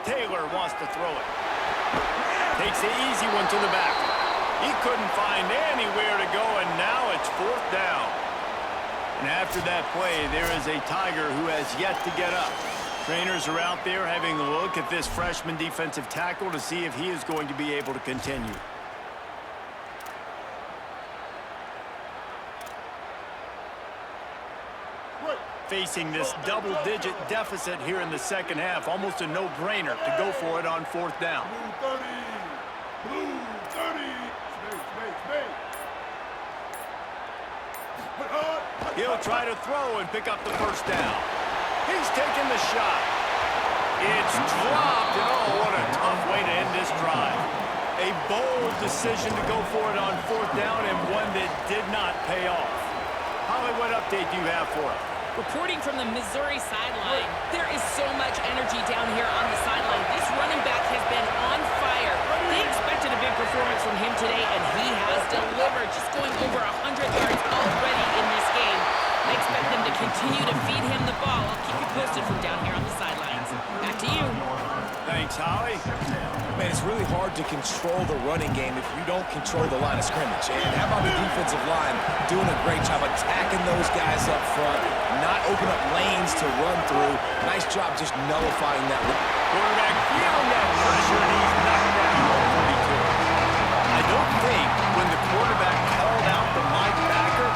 Speaker 1: Taylor wants to throw it. Takes the easy one to the back. He couldn't find anywhere to go, and now it's 4th down. And after that play, there is a Tiger who has yet to get up. Trainers are out there having a look at this freshman defensive tackle to see if he is going to be able to continue. Facing this double-digit deficit here in the 2nd half, almost a no-brainer to go for it on 4th down.
Speaker 6: Blue 30. Blue 30. Space.
Speaker 1: He'll try to throw and pick up the first down. He's taking the shot. It's dropped, and oh, what a tough way to end this drive. A bold decision to go for it on 4th down, and one that did not pay off. Holly, what update do you have for us?
Speaker 2: Reporting from the Missouri sideline, there is so much energy down here on the sideline. This running back has been on fire. They expected a big performance from him today, and he has delivered, just going over 100 yards already in this game. I expect them to continue to feed him the ball. I'll keep you posted from down here on the sidelines. Back to you.
Speaker 1: Thanks, Holly.
Speaker 4: Man, it's really hard to control the running game if you don't control the line of scrimmage. And how about the defensive line doing a great job attacking those guys up front, not open up lanes to run through. Nice job just nullifying that.
Speaker 1: Quarterback feeling that pressure, and he's knocked down on 42. I don't think when the quarterback called out the Mike backer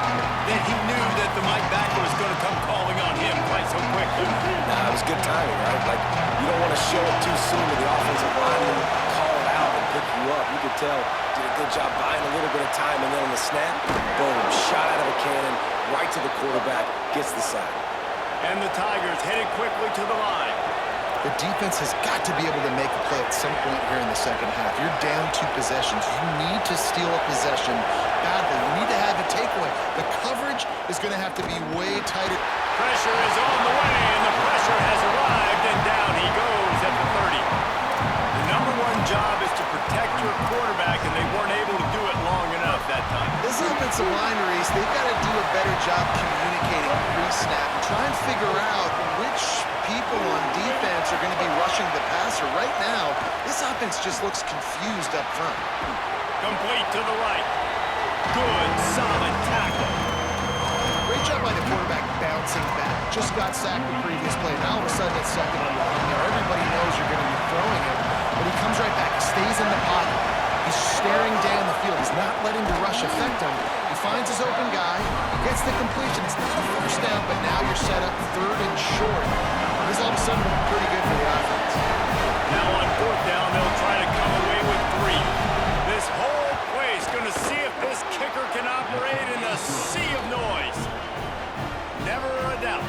Speaker 1: that he knew that the Mike backer was going to come calling on him quite so quickly.
Speaker 5: too soon with the offensive lineman called out and pick you up. You could tell did a good job buying a little bit of time, and then on the snap, boom, shot out of a cannon, right to the quarterback, gets the sack.
Speaker 1: And the Tigers headed quickly to the line.
Speaker 3: The defense has got to be able to make a play at some point here in the second half. You're down 2 possessions. You need to steal a possession badly. You need to have a takeaway. The coverage is going to have to be way tighter.
Speaker 1: Pressure is on the way, and the pressure has arrived, and down he goes at the 30. The #1 job is to protect your quarterback, and they weren't able to do it long enough that time.
Speaker 3: This offensive line, Reese, they've got to do a better job communicating pre-snap and try and figure out which people on defense are going to be rushing the passer. Right now, this offense just looks confused up front.
Speaker 1: Complete to the right. Good, solid tackle.
Speaker 3: Great job by the quarterback bouncing back. Just got sacked the previous play. Now all of a sudden it's second and long. You know, everybody knows you're going to be throwing it, but he comes right back, stays in the pocket. He's staring down the field. He's not letting the rush affect him. He finds his open guy. He gets the completion. It's not a first down, but now you're set up 3rd and short. This all of a sudden will be pretty good for the offense.
Speaker 1: Now on 4th down, they'll try to come away with 3. This whole place going to see if this kicker can operate in a sea of noise. Never a doubt.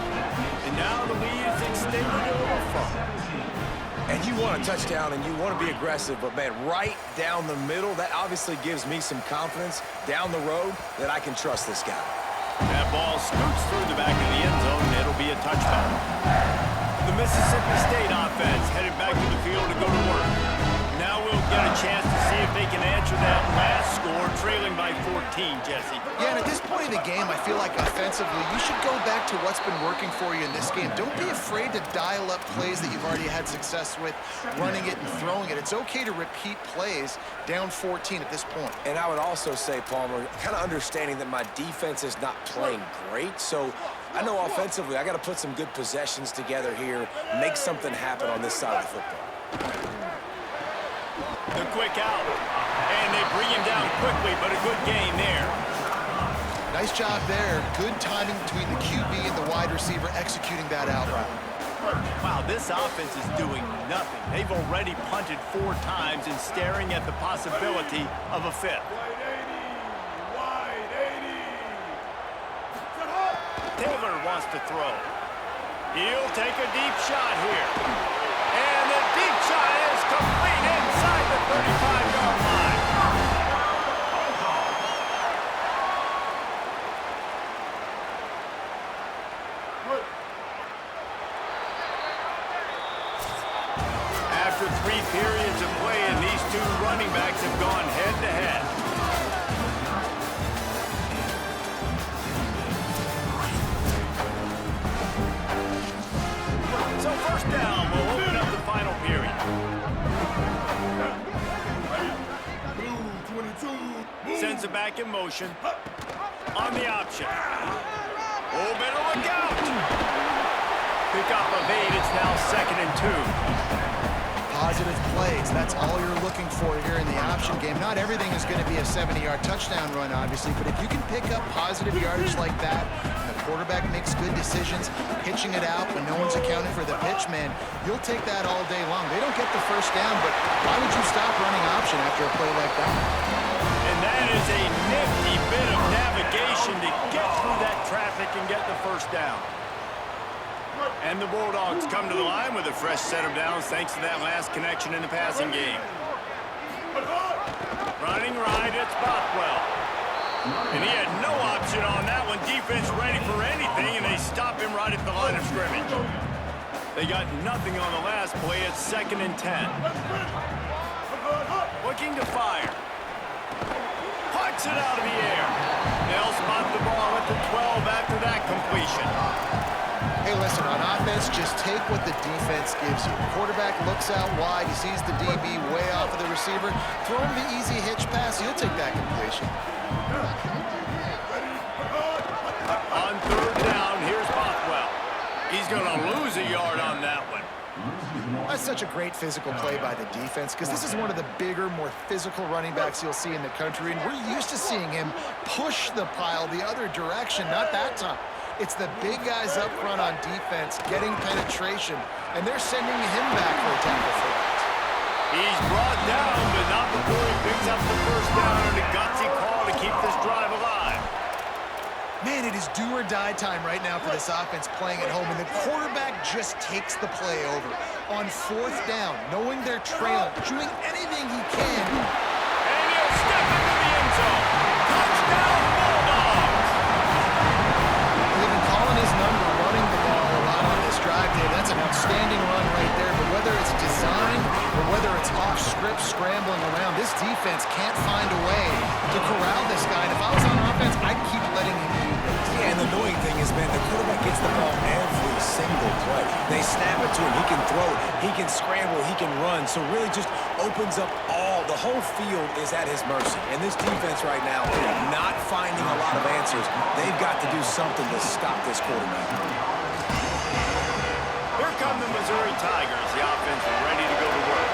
Speaker 1: And now the lead is extended a little further.
Speaker 4: And you want a touchdown and you want to be aggressive, but man, right down the middle, that obviously gives me some confidence down the road that I can trust this guy.
Speaker 1: That ball scoots through the back of the end zone, and it'll be a touchdown. The Mississippi State offense headed back to the field to go to work. Now we'll get a chance to see if they can answer that last score, trailing by 14, Jesse.
Speaker 3: Yeah, and at this point in the game, I feel like offensively, you should go back to what's been working for you in this game. Don't be afraid to dial up plays that you've already had success with, running it and throwing it. It's okay to repeat plays down 14 at this point.
Speaker 4: And I would also say, Palmer, kind of understanding that my defense is not playing great, so I know offensively I got to put some good possessions together here, make something happen on this side of the football.
Speaker 1: The quick out, and they bring him down quickly, but a good game there.
Speaker 3: Nice job there. Good timing between the QB and the wide receiver executing that out route.
Speaker 1: Wow, this offense is doing nothing. They've already punted 4 times and staring at the possibility of a 5th.
Speaker 6: Wide 80.
Speaker 1: Taylor wants to throw. He'll take a deep shot here. And the deep shot is complete inside the 35-yard line. After 3 periods of play, and these 2 running backs have gone head-to-head. So 1st down will open up the final period. Sends it back in motion. On the option. Oh, better look out. Pick up of 8. It's now 2nd and 2.
Speaker 3: Positive plays. That's all you're looking for here in the option game. Not everything is going to be a 70-yard touchdown run, obviously, but if you can pick up positive yardage like that, and the quarterback makes good decisions, pitching it out when no one's accounting for the pitch, man, you'll take that all day long. They don't get the 1st down, but why would you stop running option after a play like that?
Speaker 1: And that is a nifty bit of navigation to get through that traffic and get the 1st down. And the Bulldogs come to the line with a fresh set of downs thanks to that last connection in the passing game. Running right, it's Bothwell. And he had no option on that one. Defense ready for anything, and they stop him right at the line of scrimmage. They got nothing on the last play. It's 2nd and 10. Looking to fire. Puts it out of the air. They'll spot the ball at the 12 after that completion.
Speaker 3: Hey, listen, on offense, just take what the defense gives you. The quarterback looks out wide. He sees the DB way off of the receiver. Throw him the easy hitch pass. He'll take that completion.
Speaker 1: On 3rd down, here's Bothwell. He's going to lose a yard on that one.
Speaker 3: That's such a great physical play by the defense because this is one of the bigger, more physical running backs you'll see in the country, and we're used to seeing him push the pile the other direction, not that time. It's the big guys up front on defense getting penetration, and they're sending him back for a tackle for it.
Speaker 1: He's brought down, but not before he picks up the first down and a gutsy call to keep this drive alive.
Speaker 3: Man, it is do or die time right now for this offense playing at home, and the quarterback just takes the play over. On fourth down, knowing they're trailing, doing anything he can.
Speaker 1: And he'll step into the end zone. Touchdown, Bulldogs!
Speaker 3: They've been calling his number, running the ball a lot on this drive today. That's an outstanding run right there, but whether it's design or whether it's off script scrambling around, this defense can't find a way to corral this guy. And if I was on offense, I'd keep letting him do this.
Speaker 4: Yeah, and the annoying thing is, man, the quarterback gets the ball every single play. They snap it to him. He can throw it. He can scramble. He can run. So really just opens up the whole field is at his mercy. And this defense right now, not finding a lot of answers. They've got to do something to stop this quarterback.
Speaker 1: Here come the Missouri Tigers. The offense ready to go to work.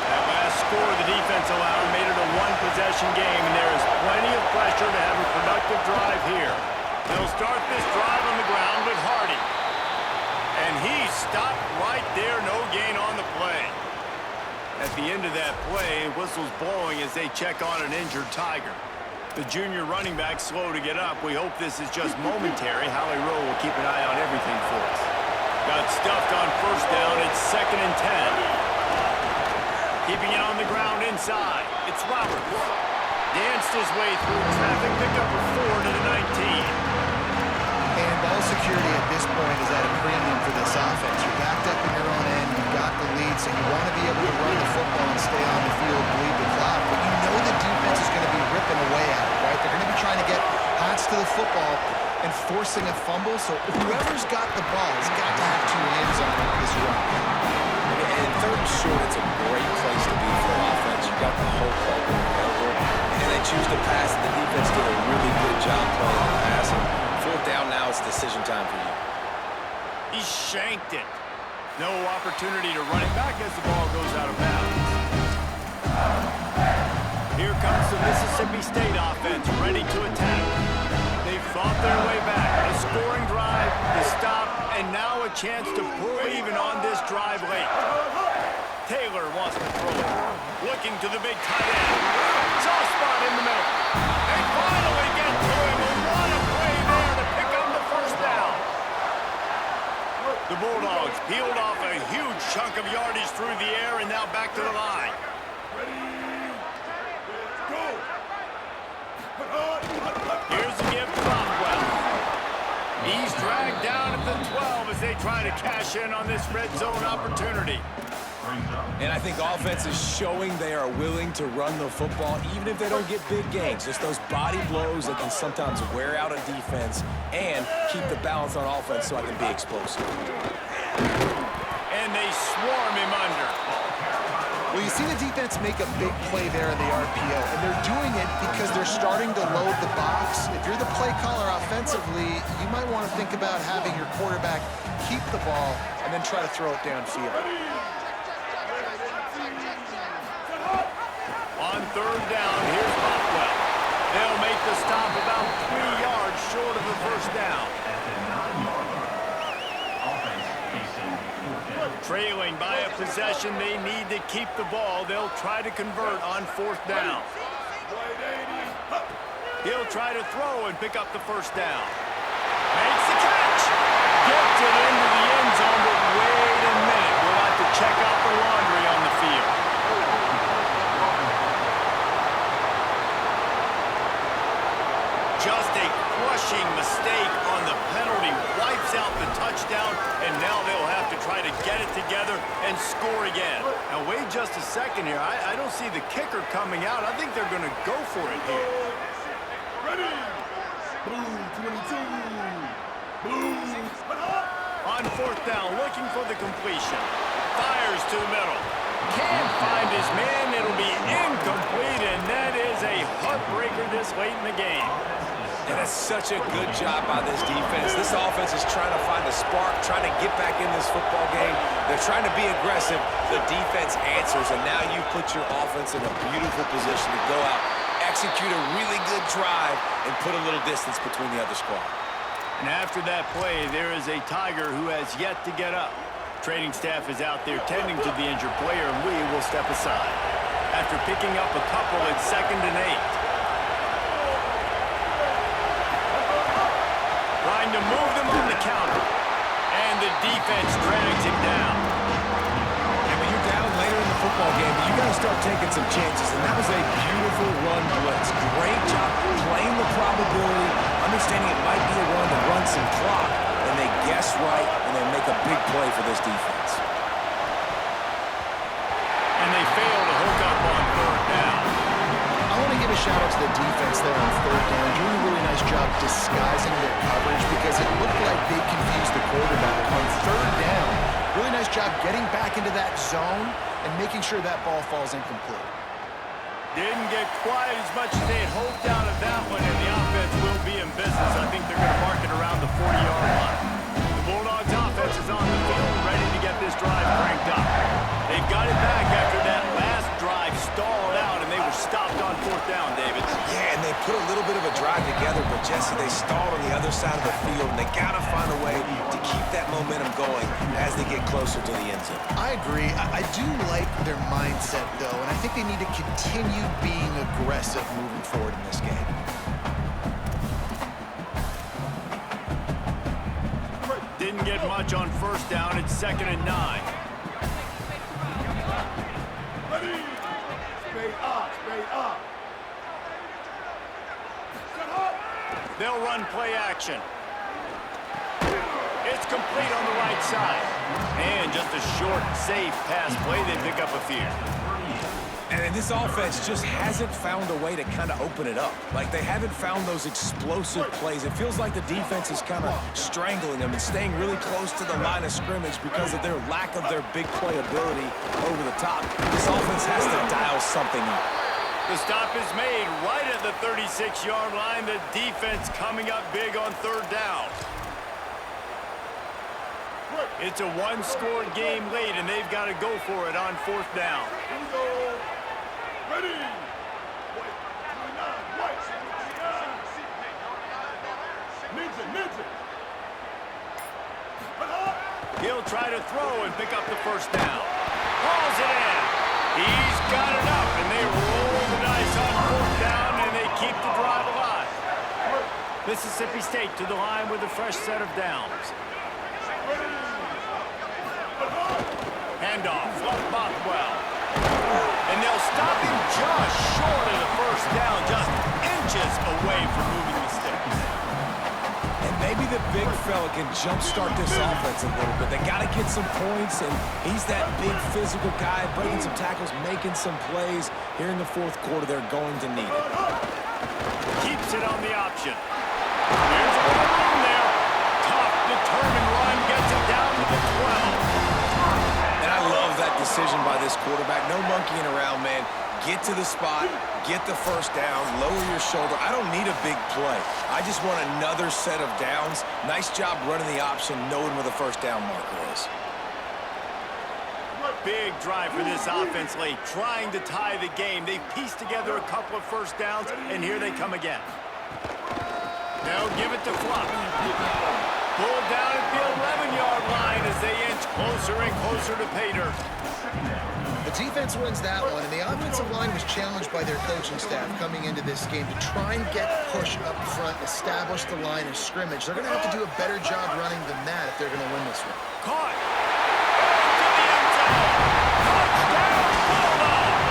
Speaker 1: That last score the defense allowed made it a one-possession game, and there is plenty of pressure to have a productive drive here. They'll start this drive on the ground with Hardy. And he stopped right there, no gain on the play. At the end of that play, whistles blowing as they check on an injured Tiger. The junior running back slow to get up. We hope this is just momentary. Howie Rowe will keep an eye on everything for us. Got stuffed on first down. It's 2nd and 10. Keeping it on the ground inside. It's Roberts. Danced his way through traffic. Picked up a 4 to the 19.
Speaker 3: And ball security at this point is at a premium for this offense. You're backed up in your own end. You've got the lead, so you want to be able to run the football and stay on the field, bleed the clock. But you know the defense is going to be ripping away at it, right? They're going to be trying to get hats to the football and forcing a fumble. So whoever's got the ball has got to have 2 hands on this run.
Speaker 4: And 3rd and short, it's a great place to be for offense. You've got the whole playbook available, and they choose to pass. The defense did a really good job playing the pass. 4th down now, it's decision time for you.
Speaker 1: He shanked it. No opportunity to run it back as the ball goes out of bounds. Here comes the Mississippi State offense, ready to attack. They fought their way back. A scoring drive, the stop, and now a chance to pull even on this drive late. Taylor wants to throw it. Looking to the big tight end. Soft spot in the middle. They finally get to him. And what a play there to pick up the first down. The Bulldogs peeled off a huge chunk of yardage through the air and now back to the line. Here's the give to Bothwell. He's dragged down at the 12 as they try to cash in on this red zone opportunity.
Speaker 4: And I think offense is showing they are willing to run the football, even if they don't get big gains. Just those body blows that can sometimes wear out a defense and keep the balance on offense so I can be explosive.
Speaker 1: And they swarm him under.
Speaker 3: Well, you see the defense make a big play there in the RPO, and they're doing it because they're starting to load the box. If you're the play caller offensively, you might want to think about having your quarterback keep the ball and then try to throw it downfield.
Speaker 1: On 3rd down, here's Bothwell. They'll make the stop about 3 yards short of the first down. Trailing by a possession, they need to keep the ball. They'll try to convert on 4th down. He'll try to throw and pick up the first down. Makes the catch. Gets it into the end zone, but wait a minute. We'll have to check out the laundry on the field. Just a crushing mistake on the penalty. Wipes out the touchdown, and now they'll have to try to get it together and score again. Now, wait just a second here. I don't see the kicker coming out. I think they're going to go for it here.
Speaker 6: Ready. Blue 22. Blue.
Speaker 1: On 4th down, looking for the completion. Fires to the middle. Can't find his man. It'll be incomplete, and that is a heartbreaker this late in the game.
Speaker 4: And that's such a good job by this defense. This offense is trying to find a spark, trying to get back in this football game. They're trying to be aggressive. The defense answers, and now you put your offense in a beautiful position to go out, execute a really good drive, and put a little distance between the other squad.
Speaker 1: And after that play, there is a Tiger who has yet to get up. Training staff is out there tending to the injured player, and we will step aside. After picking up a couple at 2nd and 8. Trying to move them on the counter. And the defense drags him down.
Speaker 4: And when you're down later in the football game, you got to start taking some chances. And that was a beautiful run blitz. Great job playing the probability, understanding it might be a run to run some clock. And they guess right, and they make a big play for this defense.
Speaker 1: And they fail to hook up on 3rd down.
Speaker 3: I want to give a shout out to the defense there on 3rd down. Doing a really nice job disguising their coverage because it looked like they confused the quarterback on 3rd down. Really nice job getting back into that zone and making sure that ball falls incomplete.
Speaker 1: Didn't get quite as much as they had hoped out of that one, and the offense will be in business. I think they're going to mark it around the 40-yard line. The Bulldogs offense is on the field, ready to get this drive cranked up. They've got it back after that last drive stalled out, and they were stopped on 4th down, David.
Speaker 4: Yeah, and they put a little bit of a drive together, but Jesse, they stalled on the other side of the field, and they got to find a way to keep that momentum going as they get closer to the end zone.
Speaker 3: I agree. I do like their mindset, though, and I think they need to continue being aggressive moving forward in this game.
Speaker 1: Didn't get much on 1st down. It's 2nd and 9.
Speaker 6: Ready. Straight up, straight up. Set up.
Speaker 1: They'll run play action. It's complete on the right side. And just a short, safe pass play. They pick up a few.
Speaker 4: And this offense just hasn't found a way to kind of open it up. Like, they haven't found those explosive plays. It feels like the defense is kind of strangling them and staying really close to the line of scrimmage because of their lack of their big play ability over the top. This offense has to dial something up.
Speaker 1: The stop is made right at the 36-yard line. The defense coming up big on 3rd down. It's a one-score game late, and they've got to go for it on 4th down.
Speaker 6: Here we go. Ready. White. 29. White. Ninja. Ninja.
Speaker 1: He'll try to throw and pick up the 1st down. Hauls it in. He's got it up, and they roll the dice on 4th down, and they keep the drive alive. Mississippi State to the line with a fresh set of downs. Handoff, Bothwell. And they'll stop him just short of the 1st down, just inches away from moving the sticks.
Speaker 4: And maybe the big fella can jumpstart this offense a little bit. They got to get some points, and he's that big physical guy, breaking some tackles, making some plays. Here in the 4th quarter, they're going to need it.
Speaker 1: Keeps it on the option. Here's a little room there. Tough, determined run, gets it down to the 12.
Speaker 4: And I love that decision by this quarterback. No monkeying around, man. Get to the spot, get the 1st down, lower your shoulder. I don't need a big play. I just want another set of downs. Nice job running the option, knowing where the 1st down marker is.
Speaker 1: Big drive for this offense late, trying to tie the game. They've pieced together a couple of 1st downs, and here they come again. They'll give it to Fluff. Pulled down at the 11-yard line as they inch closer and closer to pay dirt.
Speaker 3: The defense wins that one, and the offensive line was challenged by their coaching staff coming into this game to try and get push up front, establish the line of scrimmage. They're going to have to do a better job running than that if they're going to win this one.
Speaker 1: Caught. To the end zone. Touchdown, Bulldogs.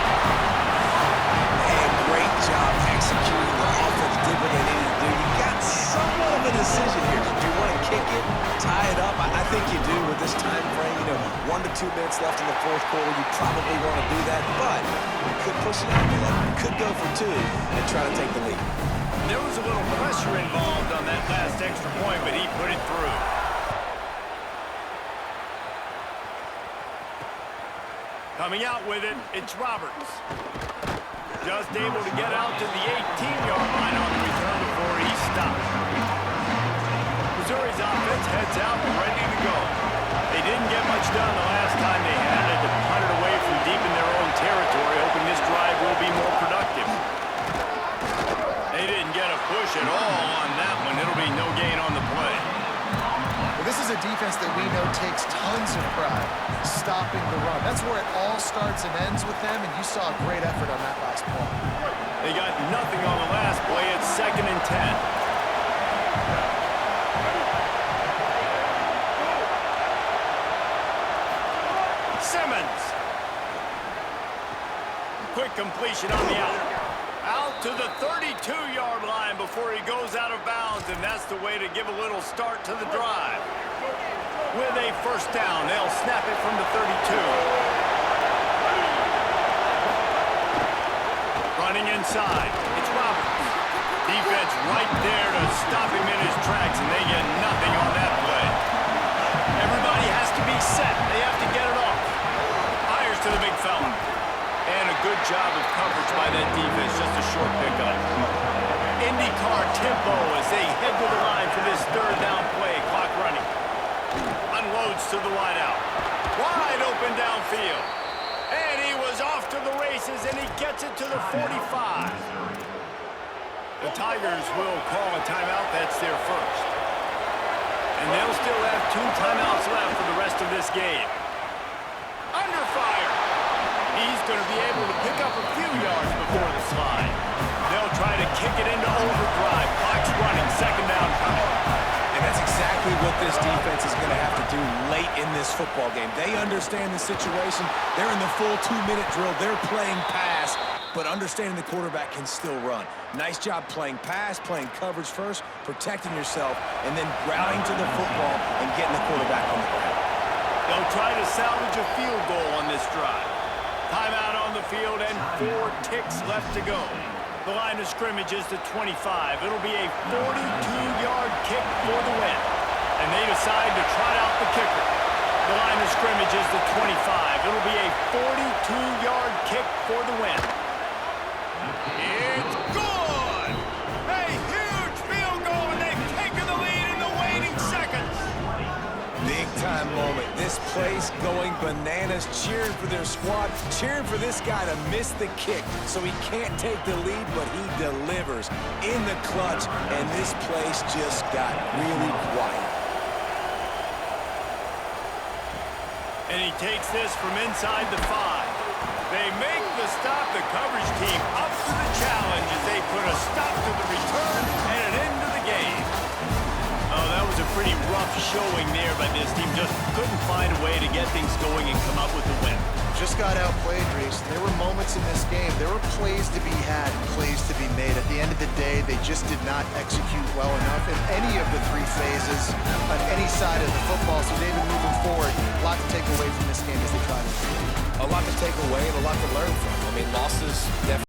Speaker 4: And great job executing. The offense did what they needed to do. You got somewhat of a decision here. Do you want to kick it, tie it up? I think you do with this time frame. 1 to 2 minutes left in the 4th quarter. You probably want to do that, but you could push it out. You could go for 2 and try to take the lead.
Speaker 1: There was a little pressure involved on that last extra point, but he put it through. Coming out with it, it's Roberts. Just able to get out to the 18-yard line on the return before he stopped. Missouri's offense heads out ready to go. They didn't get much done the last time they had it to punt it away from deep in their own territory, hoping this drive will be more productive. They didn't get a push at all on that one. It'll be no gain on the play.
Speaker 3: This is a defense that we know takes tons of pride stopping the run. That's where it all starts and ends with them, and you saw a great effort on that last play.
Speaker 1: They got nothing on the last play. It's 2nd and 10. Simmons. Quick completion on the out. Out to the 32-yard line before he goes out of bounds, and that's the way to give a little start to the drive. With a first down, they'll snap it from the 32. Running inside, it's Roberts. Defense right there to stop him in his tracks, and they get nothing on that play. Everybody has to be set. They have to get it off. Fires to the big fella. And a good job of coverage by that defense, just a short pickup. IndyCar tempo as they head to the line for this 3rd down play. Clock running. Unloads to the wideout. Wide open downfield. And he was off to the races, and he gets it to the 45. The Tigers will call a timeout. That's their first. And they'll still have 2 timeouts left for the rest of this game. Under fire. He's going to be able to pick up a few yards before the slide. They'll try to kick it into overdrive. Clock's running. 2nd down coming.
Speaker 4: And that's exactly what this defense is going to have to do late in this football game. They understand the situation. They're in the full 2-minute drill. They're playing pass, but understanding the quarterback can still run. Nice job playing pass, playing coverage first, protecting yourself, and then rallying to the football and getting the quarterback on the ground.
Speaker 1: They'll try to salvage a field goal on this drive. Timeout on the field and 4 ticks left to go. The line of scrimmage is to 25. It'll be a 42-yard kick for the win. And they decide to trot out the kicker. The line of scrimmage is to 25. It'll be a 42-yard kick for the win. It's good! A huge field goal, and they've taken the lead in the waning seconds.
Speaker 4: Big-time moment. This place going bananas, cheering for their squad, cheering for this guy to miss the kick so he can't take the lead, but he delivers in the clutch, and this place just got really quiet.
Speaker 1: And he takes this from inside the 5. They make the stop. The coverage team up to the challenge as they put a stop to the return and an end to the game. Oh, that was a pretty rough showing there by this team. Just couldn't find a way to get things going and come up with the win.
Speaker 3: Just got outplayed, Reese. There were moments in this game. There were plays to be had, plays to be made. At the end of the day, they just did not execute well enough in any of the 3 phases on any side of the football. So, David, moving forward, a lot to take away from this game as they try to.
Speaker 5: A lot to take away and a lot to learn from. I mean, losses definitely.